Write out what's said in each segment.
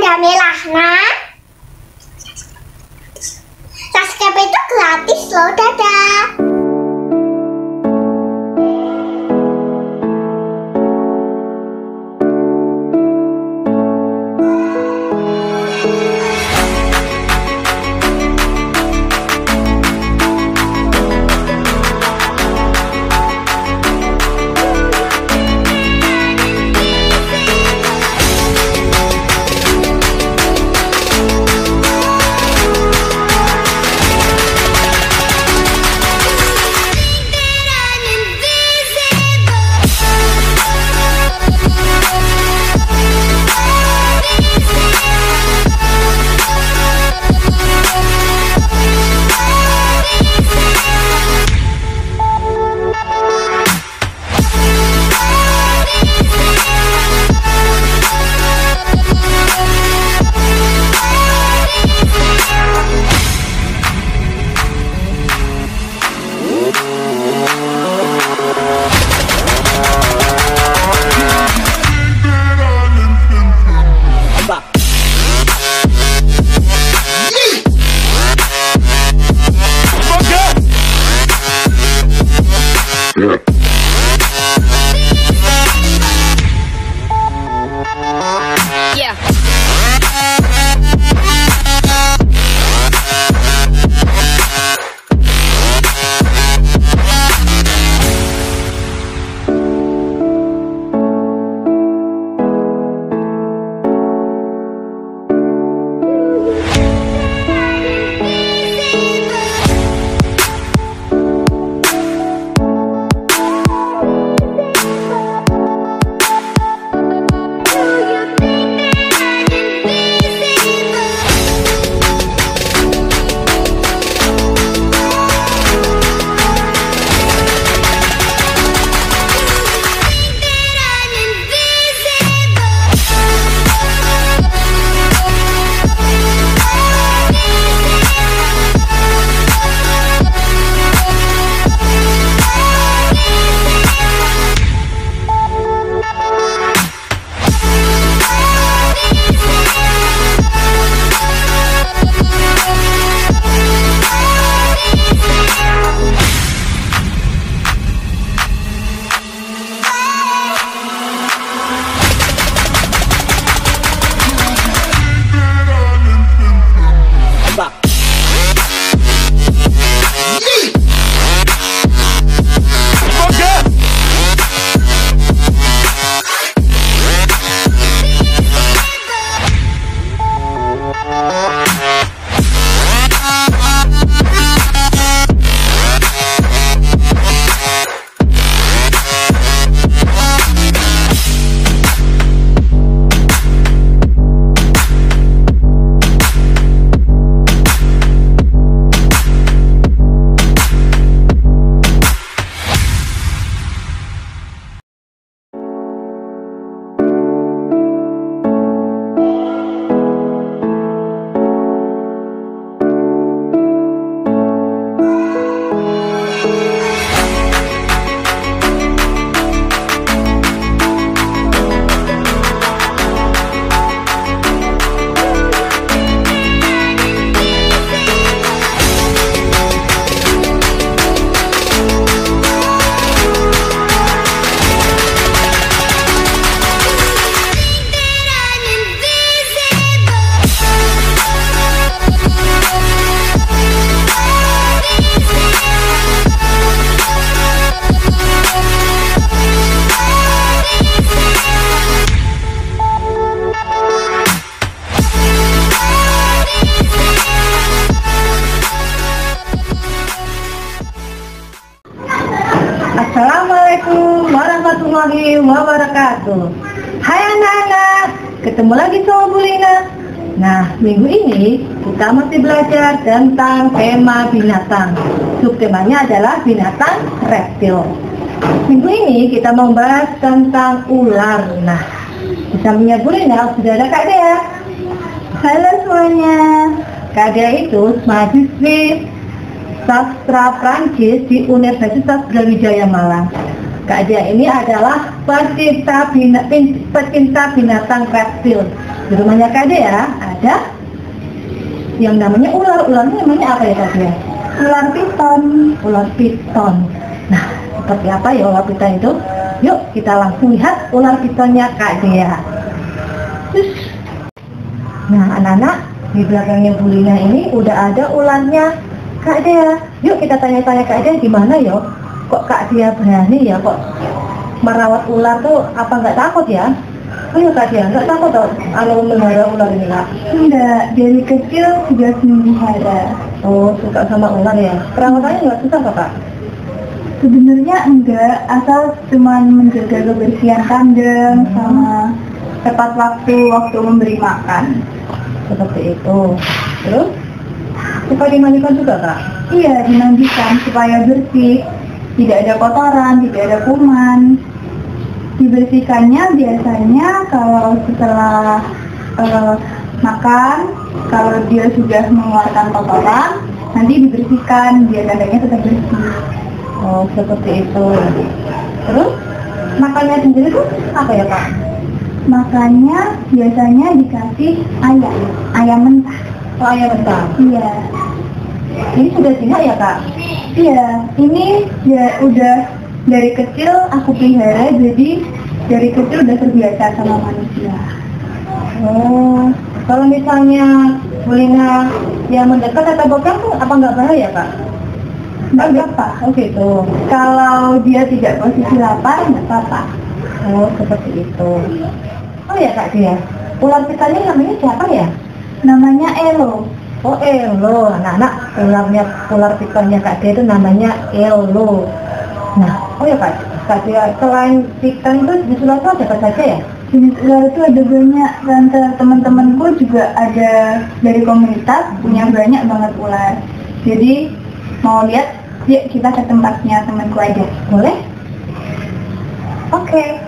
Jamilah, nah. Subscribe itu gratis loh, dadah. Assalamualaikum warahmatullahi wabarakatuh. Hai anak-anak, ketemu lagi sama Bu Lina. Nah, minggu ini kita masih belajar tentang tema binatang. Subtemanya adalah binatang reptil. Minggu ini kita membahas tentang ular. Nah, di sampingnya Bu Lina sudah ada Kak Dea. Halo semuanya. Kak Dea itu mahasiswi sastra Prancis di Universitas Brawijaya Malang. Kak Dea ini adalah pecinta binatang reptil. di rumahnya Kak Ade ya ada yang namanya ular. Ularnya namanya apa ya Kak Dea? Ular piton. Ular piton. Nah, seperti apa ya ular piton itu? Yuk kita langsung lihat ular pitonnya Kak Dea. Nah anak-anak, di belakangnya Bu Lina ini udah ada ularnya Kak Dea. Yuk kita tanya-tanya Kak Dea gimana yo? Kok Kak Dea berani ya kok merawat ular tuh, apa nggak takut ya? Oh ya Kak Dea, nggak takut toh kalau melihara ular ini Kak? Enggak, dari kecil sudah melihara. Oh suka sama ular ya? Perawatannya nggak susah kok Kak? Sebenarnya enggak, asal cuman menjaga kebersihan kandang sama tepat waktu memberi makan. Seperti itu. Terus? Suka dimandikan juga Kak? Iya, dimandikan supaya bersih, tidak ada kotoran, tidak ada kuman. Dibersihkannya biasanya kalau setelah makan, kalau dia sudah mengeluarkan kotoran, nanti dibersihkan biar kandangnya tetap bersih. Oh seperti itu. Terus makannya sendiri tuh apa ya Kak? Makannya biasanya dikasih ayam mentah. Oh ayam mentah. Iya, Ini sudah jinak ya Kak? iya. Ini ya udah dari kecil aku pelihara, jadi dari kecil udah terbiasa sama manusia. Oh, kalau misalnya Bu Lina yang mendekat atau bukan tuh apa nggak bahaya Kak? Nggak apa. Oh gitu. Kalau dia tidak posisi lapar, nggak apa-apa. Oh seperti itu. Oh ya Kak Dia, ular pitonnya namanya siapa ya? Namanya Elo. Oh Elo, anak-anak ular pitonnya Kak Dia itu namanya Elo. Nah, oh ya Kak Dia, selain piton itu di Sulawesi ada apa saja ya? Jenis ular itu ada banyak, dan teman-temanku juga ada dari komunitas punya banyak banget ular. Jadi mau lihat, yuk kita ke tempatnya temanku aja. Boleh? Oke.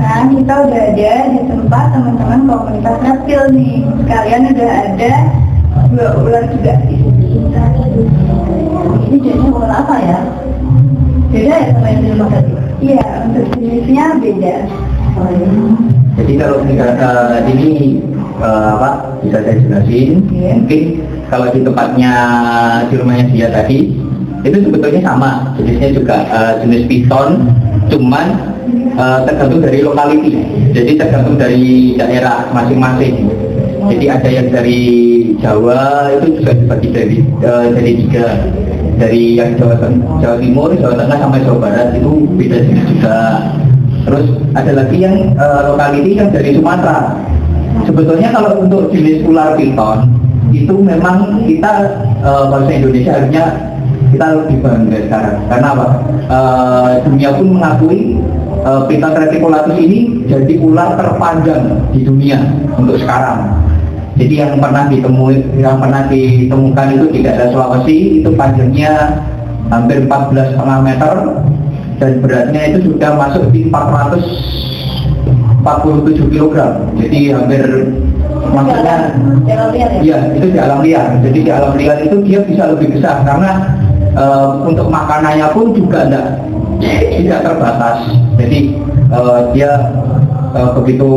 Nah, kita udah ada di tempat teman-teman komunitas reptil nih. Kalian udah ada 2 ular juga di sini. Ini jenisnya ular apa ya? Beda ya sama yang di rumah tadi? Iya, untuk jenisnya beda. Jadi kalau ini bisa saya jelasin. Mungkin kalau di tempatnya di rumahnya dia tadi itu sebetulnya sama, jenisnya juga jenis piton, cuman tergantung dari lokality. Jadi tergantung dari daerah masing-masing. Jadi ada yang dari Jawa itu juga dibagi dari 3. Dari yang Jawa Timur, Jawa Tengah sampai Jawa Barat itu beda jenis juga. Terus ada lagi yang lokality yang dari Sumatera. Sebetulnya kalau untuk jenis ular piton itu memang kita bahasa Indonesia harusnya kita lebih bangga sekarang. Karena apa? Dunia pun mengakui Piton reticulatus ini jadi ular terpanjang di dunia untuk sekarang. Jadi yang pernah ditemukan itu di daerah Sulawesi itu panjangnya hampir 14,5 meter dan beratnya itu sudah masuk di 447 kg. Jadi hampir maksudnya ya itu di alam liar. Jadi di alam liar itu dia bisa lebih besar karena untuk makanannya pun juga tidak terbatas. Jadi dia begitu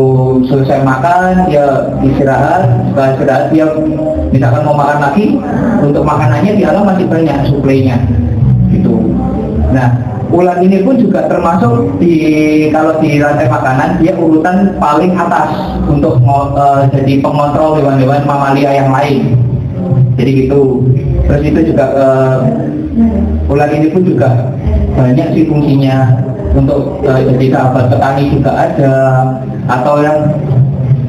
selesai makan dia istirahat, setelah istirahat dia misalkan mau makan lagi, untuk makanannya di alam masih banyak suplainya gitu. Nah ular ini pun juga termasuk kalau di rantai makanan dia urutan paling atas untuk jadi pengontrol hewan-hewan mamalia yang lain. Jadi gitu. Terus itu juga ular ini pun juga banyak sih fungsinya untuk jadi sahabat petani juga ada, atau yang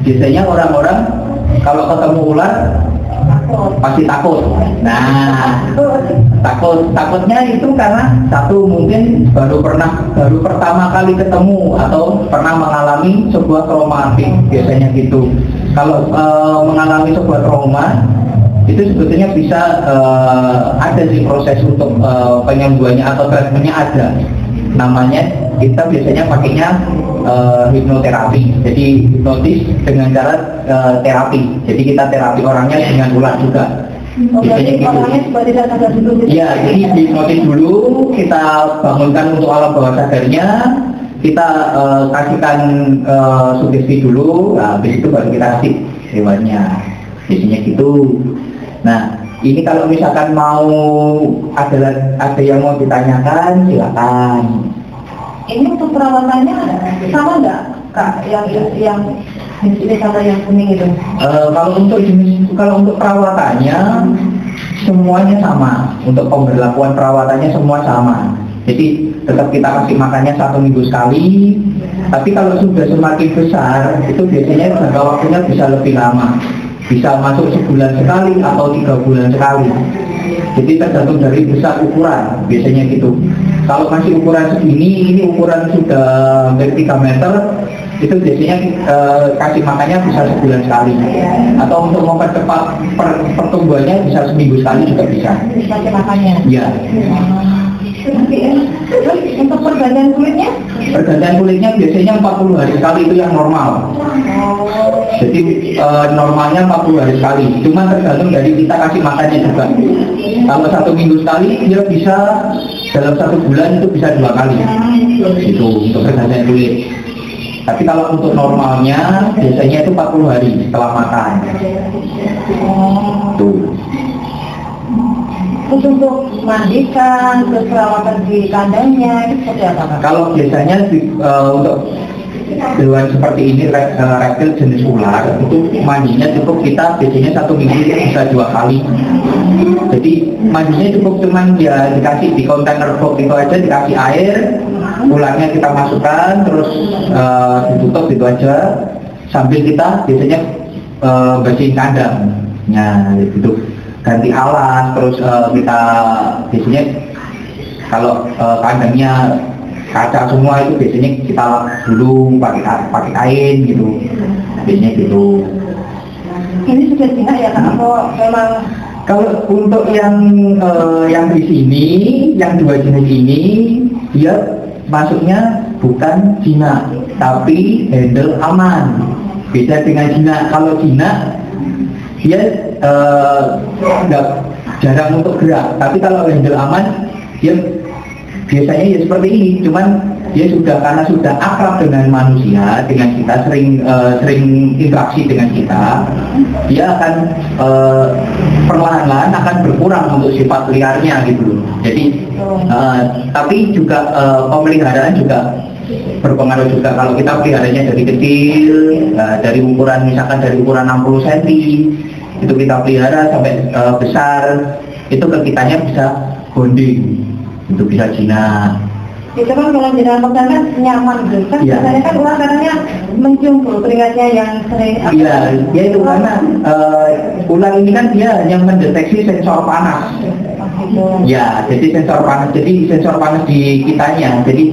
biasanya orang-orang kalau ketemu ular pasti takut. Nah, takutnya itu karena satu mungkin baru pertama kali ketemu atau pernah mengalami sebuah traumatik biasanya gitu. Kalau mengalami sebuah trauma itu sebetulnya bisa ada sih proses untuk penyembuhannya atau treatmentnya ada. Namanya kita biasanya pakainya hipnoterapi. Jadi hipnotis dengan cara terapi. Jadi kita terapi orangnya dengan ular juga. Biasanya gitu. Iya, jadi hipnotis dulu, kita bangunkan untuk alam bawah sadarnya, kita kasihkan sugesti dulu, nah, habis itu baru kita kasih hewannya. Biasanya gitu. Nah, ini kalau misalkan mau ada yang mau ditanyakan, silakan. Ini untuk perawatannya sama nggak, Kak? Yang jenis ini sama yang kuning itu? Kalau untuk perawatannya semuanya sama. Untuk pemberlakuan perawatannya semua sama. Jadi tetap kita kasih makannya 1 minggu sekali. Tapi kalau sudah semakin besar, itu biasanya jangka waktunya bisa lebih lama. Bisa masuk sebulan sekali atau 3 bulan sekali. Jadi tergantung dari besar ukuran biasanya gitu. Kalau masih ukuran segini, ini ukuran sudah hampir 3 meter, itu biasanya kasih makannya bisa sebulan sekali. Atau untuk mempercepat pertumbuhannya bisa seminggu sekali juga bisa. Kasih makannya? Iya. Terus untuk pergantian kulitnya? Pergantian kulitnya biasanya 40 hari sekali, itu yang normal. Jadi normalnya 40 hari sekali. Cuma tergantung dari kita kasih makannya juga. Kalau 1 minggu sekali, dia bisa dalam 1 bulan itu bisa 2 kali. Itu untuk pergantian kulit. Tapi kalau untuk normalnya biasanya itu 40 hari setelah makan. Tuh. Terus untuk mandikan, terus perawatan di kandangnya, itu seperti apa, Kak? Kalau biasanya untuk hewan seperti ini, reptil jenis ular, itu mandinya cukup kita biasanya 1 minggu bisa 2 kali. Jadi mandinya cukup cuman ya dikasih di kontainer box itu aja, dikasih air, ularnya kita masukkan, terus ditutup gitu aja, sambil kita biasanya bersihin kandang. Nah gitu. Ganti alas, terus kita biasanya kalau kandangnya kaca semua itu biasanya kita lap dulu pakai kain gitu, biasanya gitu. Ini sudah jinak ya, Kak? Atau memang? Kalau untuk yang di sini, yang 2 jenis ini, dia masuknya bukan jinak, tapi handle aman. Beda dengan jinak. Kalau jinak dia nggak jarang untuk gerak, tapi kalau handle aman dia biasanya ya seperti ini. Cuman dia karena sudah akrab dengan manusia, dengan kita, sering interaksi dengan kita, dia akan perlahan-lahan akan berkurang untuk sifat liarnya gitu. Jadi tapi juga pemeliharaan juga berpengaruh juga. Kalau kita peliharanya dari kecil, dari ukuran misalkan dari ukuran 60 cm itu kita pelihara sampai besar, itu ke kitanya bisa bonding, itu bisa jinak. Itu kan kalau di dalam pegang kan nyaman gitu kan. Ya. Biasanya kan ular katanya mencium keringatnya yang sering. Iya, ya itu karena ular ini kan dia yang mendeteksi sensor panas. Ya, jadi sensor panas. Jadi sensor panas di kitanya. Jadi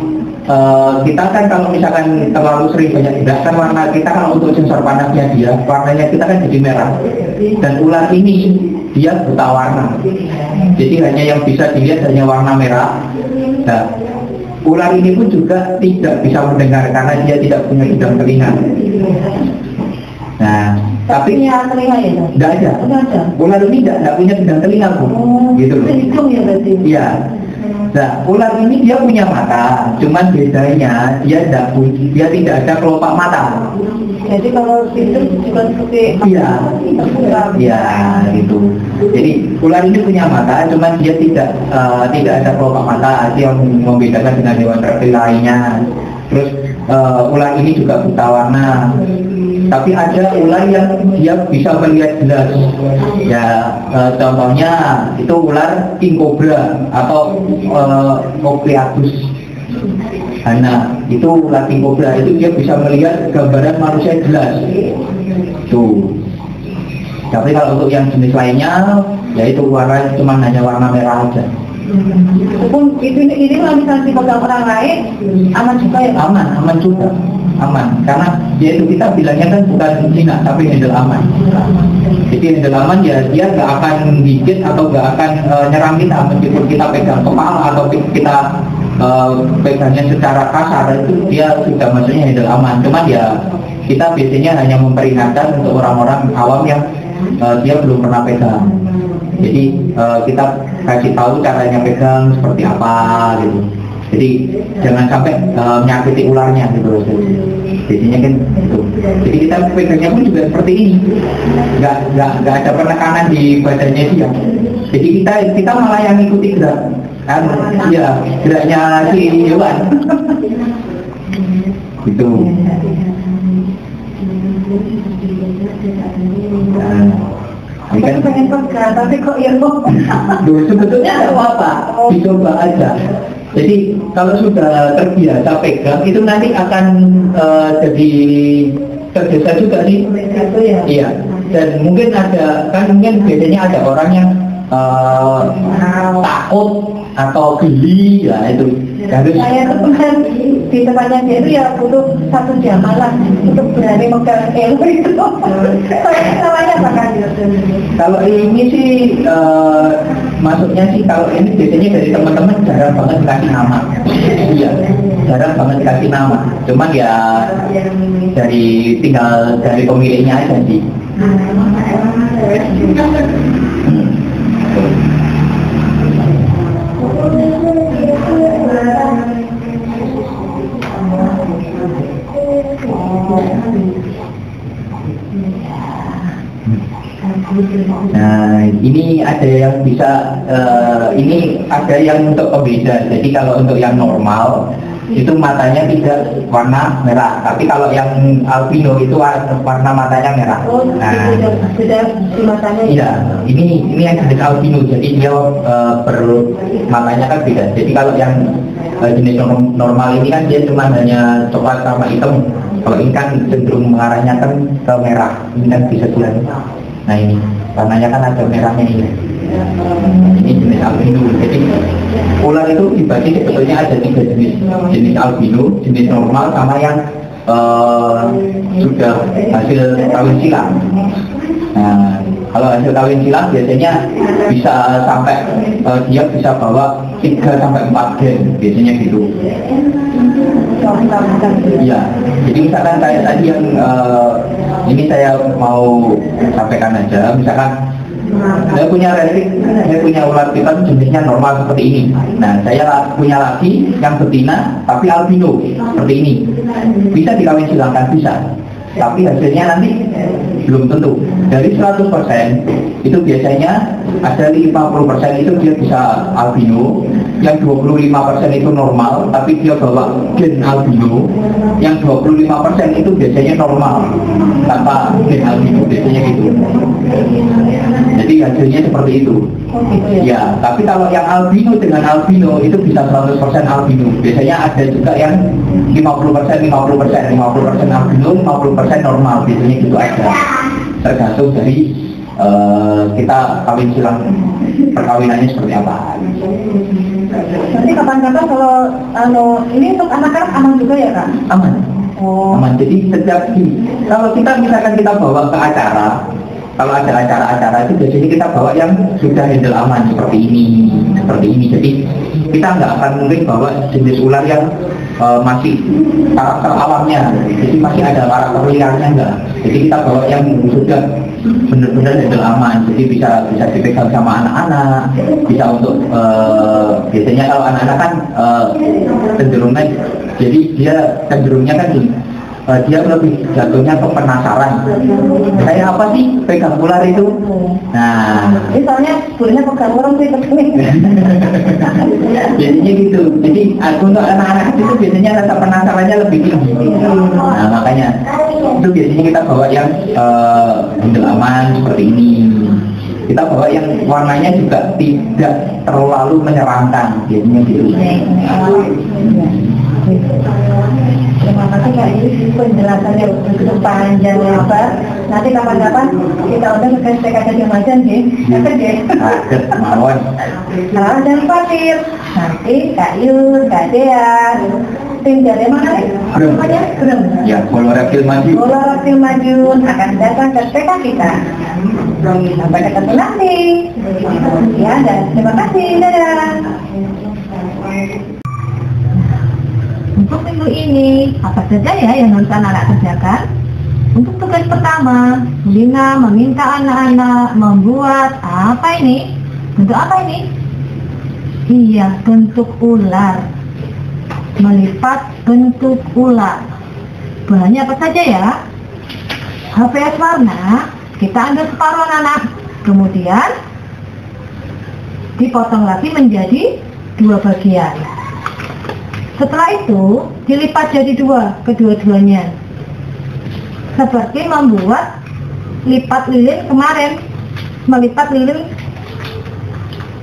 kita kan kalau misalkan terlalu sering banyak gerak kan warna kita kan untuk sensor panasnya dia, warnanya kita kan jadi merah. Dan ular ini dia buta warna. Jadi hanya yang bisa dilihat hanya warna merah. Nah, ular ini pun juga tidak bisa mendengar karena dia tidak punya indang telinga. Nah, tapi telinga ya? Tidak ada. Ular ini tidak punya indang telinga, Bu. Gitu loh. Hidung ya berarti? Iya. Nah, ular ini dia punya mata, cuman bedanya dia tidak ada kelopak mata. Jadi kalau itu juga seperti Iya, iya gitu. Jadi ular ini punya mata, cuman dia tidak ada kelopak mata, itu yang membedakan dengan hewan reptil lainnya. Terus ular ini juga buta warna. Tapi ada ular yang dia bisa melihat jelas. Ya, contohnya itu ular king cobra atau Ophiuchus. Nah, itu ular king cobra itu dia bisa melihat gambaran manusia jelas. Tuh. Tapi kalau untuk yang jenis lainnya, yaitu warna cuma hanya warna merah aja. Walaupun ini kalau misalnya dipegang orang lain aman juga ya? Aman juga, aman. Karena yaitu kita bilangnya kan bukan jinak tapi handle aman. Jadi handle aman ya dia nggak akan gigit atau nggak akan nyerang kita meskipun kita pegang kepala atau kita pegangnya secara kasar, itu dia sudah maksudnya handle aman. Cuman ya kita biasanya hanya memperingatkan untuk orang-orang awam yang dia belum pernah pegang. Jadi kita kasih tahu caranya pegang seperti apa gitu. Jadi jangan sampai menyakiti ularnya gitu. Jadinya kan gitu. Jadi kita pegangnya pun juga seperti ini. Nggak ada penekanan di badannya dia. Jadi kita malah yang ikuti gerak kan, ya geraknya si hewan. Gitu. Aku pengen pegang, tapi kok ya kok? Sebetulnya nggak apa-apa, dicoba aja. Jadi kalau sudah terbiasa pegang, itu nanti akan jadi terbiasa juga sih. Iya. Dan mungkin mungkin biasanya ada orang yang takut atau geli, ya itu. Saya kan di tempatnya dia itu ya butuh 1 jam malah untuk berani megang elo itu. Namanya apa kan? Kalau ini sih maksudnya sih kalau ini biasanya dari teman-teman jarang banget dikasih nama. Iya, jarang banget dikasih nama. Cuman ya tinggal dari pemiliknya aja sih. Nah, ini ada yang bisa, ini ada yang untuk pembeda. Jadi kalau untuk yang normal itu matanya tidak warna merah, tapi kalau yang albino itu warna matanya merah. Nah, sudah di matanya. Iya, ini yang jenis albino, jadi dia matanya kan beda. Jadi kalau yang jenis normal ini kan dia cuma hanya coklat sama hitam. Kalau ini kan cenderung mengarahnya kan ke merah. Ini kan bisa dilihat. Nah ini warnanya kan ada merahnya ini. Ini jenis albino. Jadi ular itu dibagi sebetulnya ada 3 jenis. Jenis albino, jenis normal, sama yang sudah hasil kawin silang. Nah, Kalau hasil kawin silang biasanya bisa sampai dia bisa bawa 3 sampai 4 gen biasanya gitu. Iya, jadi misalkan kayak tadi yang ini saya mau sampaikan aja, misalkan saya punya ular piton jenisnya normal seperti ini. Nah, saya punya lagi yang betina tapi albino seperti ini. Bisa dikawin silangkan, bisa. Tapi hasilnya nanti belum tentu. Dari 100% itu biasanya ada 50% itu dia bisa albino, yang 25% itu normal tapi dia bawa gen albino, yang 25% itu biasanya normal tanpa gen albino, biasanya gitu. Jadi hasilnya seperti itu. Ya, tapi kalau yang albino dengan albino itu bisa 100% albino. Biasanya ada juga yang 50% albino, 50% normal, biasanya gitu aja. Tergantung dari kita kawin silang perkawinannya seperti apa. Nanti kapan-kapan kalau ini untuk anak-anak aman juga ya Kak? Aman. Oh. Aman. Jadi setiap kalau kita misalkan kita bawa ke acara, kalau ada acara-acara itu biasanya kita bawa yang sudah handle aman seperti ini. Jadi kita nggak akan mungkin bawa jenis ular yang masih karakter alamnya, jadi masih ada karakter liarnya enggak. Jadi kita bawa yang sudah benar-benar handle aman, jadi bisa dipegang sama anak-anak, bisa untuk biasanya kalau anak-anak kan cenderungnya, jadi dia cenderungnya kan dia lebih jatuhnya ke penasaran. Kayak apa sih pegang ular itu? Nah, ini soalnya sebenarnya pegang orang sih biasanya gitu. Jadi untuk anak-anak itu biasanya rasa penasarannya lebih tinggi. Nah, makanya itu biasanya kita bawa yang handle aman seperti ini. Kita bawa yang warnanya juga tidak terlalu menyeramkan, biasanya gitu. Terima kasih Kak, ini penjelasannya begitu panjang lebar. Nanti kapan-kapan kita undang ke STK Kadiamacan sih. Mawon. Nah, dan Fatir. Nanti Kak Yun, Kak Dea, tim dari mana nih? Namanya Grem. Ya, Kolorapil Maju. Kolorapil Maju akan datang ke STK kita. Sampai ketemu nanti. Ya, dan terima kasih. Dadah. Untuk minggu ini, apa saja ya yang harus anak-anak kerjakan? Untuk tugas pertama, Lina meminta anak-anak membuat apa ini? Bentuk apa ini? Iya, bentuk ular. Melipat bentuk ular. Bahannya apa saja ya? HVS warna, kita ambil separuh anak-anak. Kemudian, dipotong lagi menjadi 2 bagian. Setelah itu, dilipat jadi 2 kedua-duanya. Seperti membuat lipat lilin kemarin, melipat lilin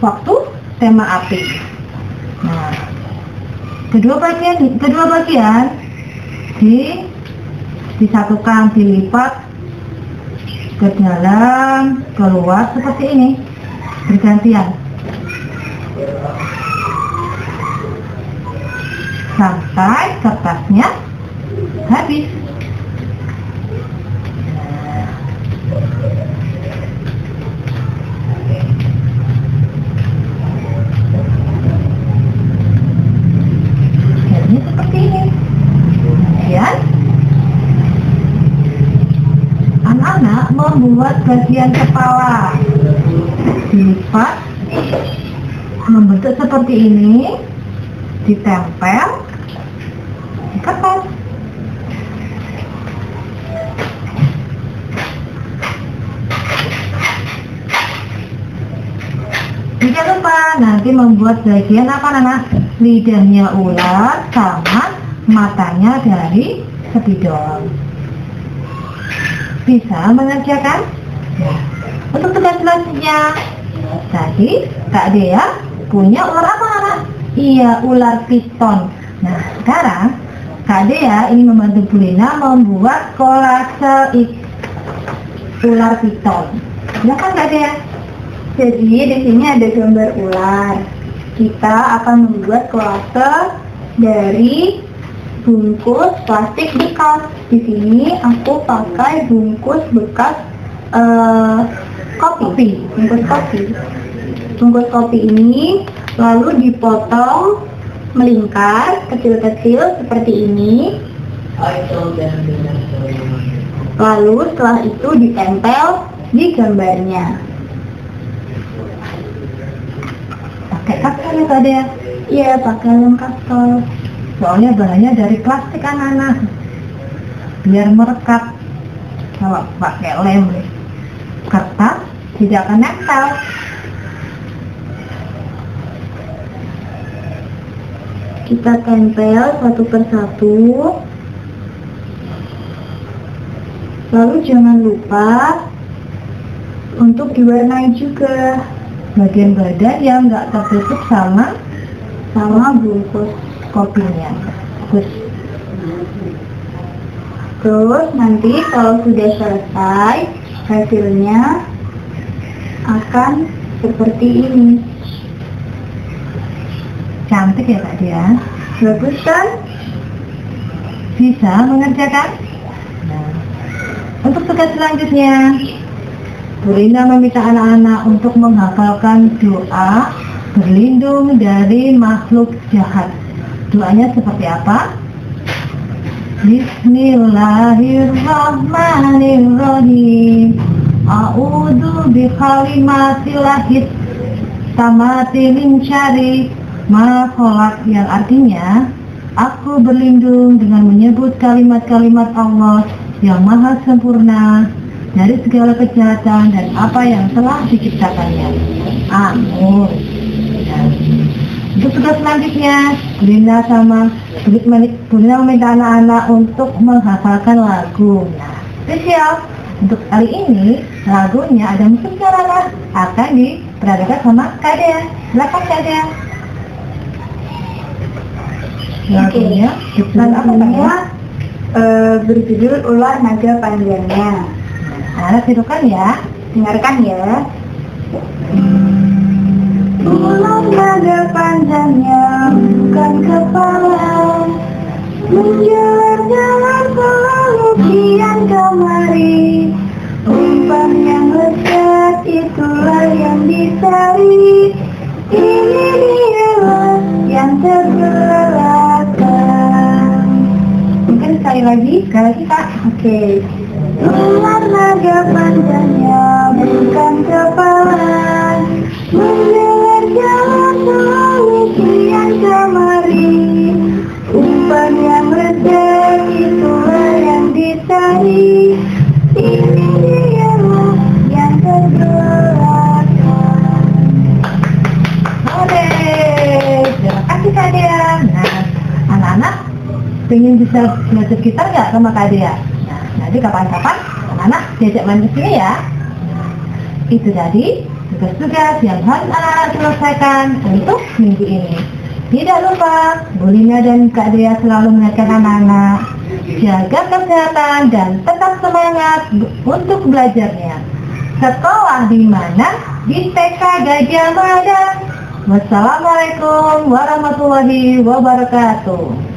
waktu tema api. Nah, kedua bagian disatukan, dilipat ke dalam, keluar seperti ini, bergantian. Sampai kertasnya habis. Jadinya seperti ini. Kemudian anak-anak membuat bagian kepala, dilipat membentuk seperti ini, ditempel di kertas. Jangan lupa nanti membuat bagian apa anak? Lidahnya ular sama matanya dari spidol. Bisa mengerjakan? Ya. Untuk tugas selanjutnya, tadi Kak Dea punya ular apa anak? Iya, ular piton. Nah, sekarang Kak Dea ini membantu Bu Lina membuat kolase ular piton. Silakan Kak Dea. Jadi di sini ada gambar ular. Kita akan membuat kolase dari bungkus plastik bekas. Di sini aku pakai bungkus bekas kopi. Bungkus kopi. Bungkus kopi ini lalu dipotong melingkar kecil-kecil seperti ini. Lalu setelah itu ditempel di gambarnya. Pakai kapsul ya Kak Dea? Iya, pakai lem kapsul. Soalnya bahannya dari plastik anak-anak, biar merekat. Kalau pakai lem kertas tidak akan nempel. Kita tempel satu persatu. Lalu jangan lupa untuk diwarnai juga Bagian badan yang nggak tertutup sama bungkus kopinya. Terus nanti kalau sudah selesai, hasilnya akan seperti ini. Cantik ya Kak Dea? Bagus kan? Bisa mengerjakan? Nah, untuk tugas selanjutnya, Bu Lina meminta anak-anak untuk menghafalkan doa berlindung dari makhluk jahat. Doanya seperti apa? Bismillahirrahmanirrahim. A'udzu bikalimatillahit tamati min syarri ma khalaq, yang artinya aku berlindung dengan menyebut kalimat-kalimat Allah yang maha sempurna dari segala kejahatan dan apa yang telah diciptakannya. Amin. Nah, untuk tugas selanjutnya, Lina meminta anak-anak untuk menghafalkan lagu. Nah, spesial untuk kali ini lagunya ada musiknya Lala, akan diperagakan sama Kak Dea. Silakan Kak Dea. Lagunya berjudul Ular Naga Panjangnya. Anak tidukan ya. Dengarkan ya. Ular naga panjangnya bukan kepala, menjalar-jalar selalu kian kemari. Umpan yang lezat itulah yang dicari. Ini dialah yang tergelakan. Mungkin sekali lagi Kak. Oke. Ular naga panjangnya bukan kepala, menjalar-jalar selalu kian kemari. Umpan yang lezat itulah yang dicari. Ini dialah yang tergelakan. Oke, terima kasih Kak Dea. Nah, anak-anak pengen bisa belajar gitar nggak sama Kak Dea? Nah, nanti kapan-kapan anak-anak diajak main ke sini ya. Itu tadi tugas-tugas yang harus anak-anak selesaikan untuk minggu ini. Tidak lupa, Bu Lina dan Kak Dea selalu mengingatkan anak-anak jaga kesehatan dan tetap semangat untuk belajarnya. Sekolah di mana? Di TK Gajah Mada. Wassalamualaikum warahmatullahi wabarakatuh.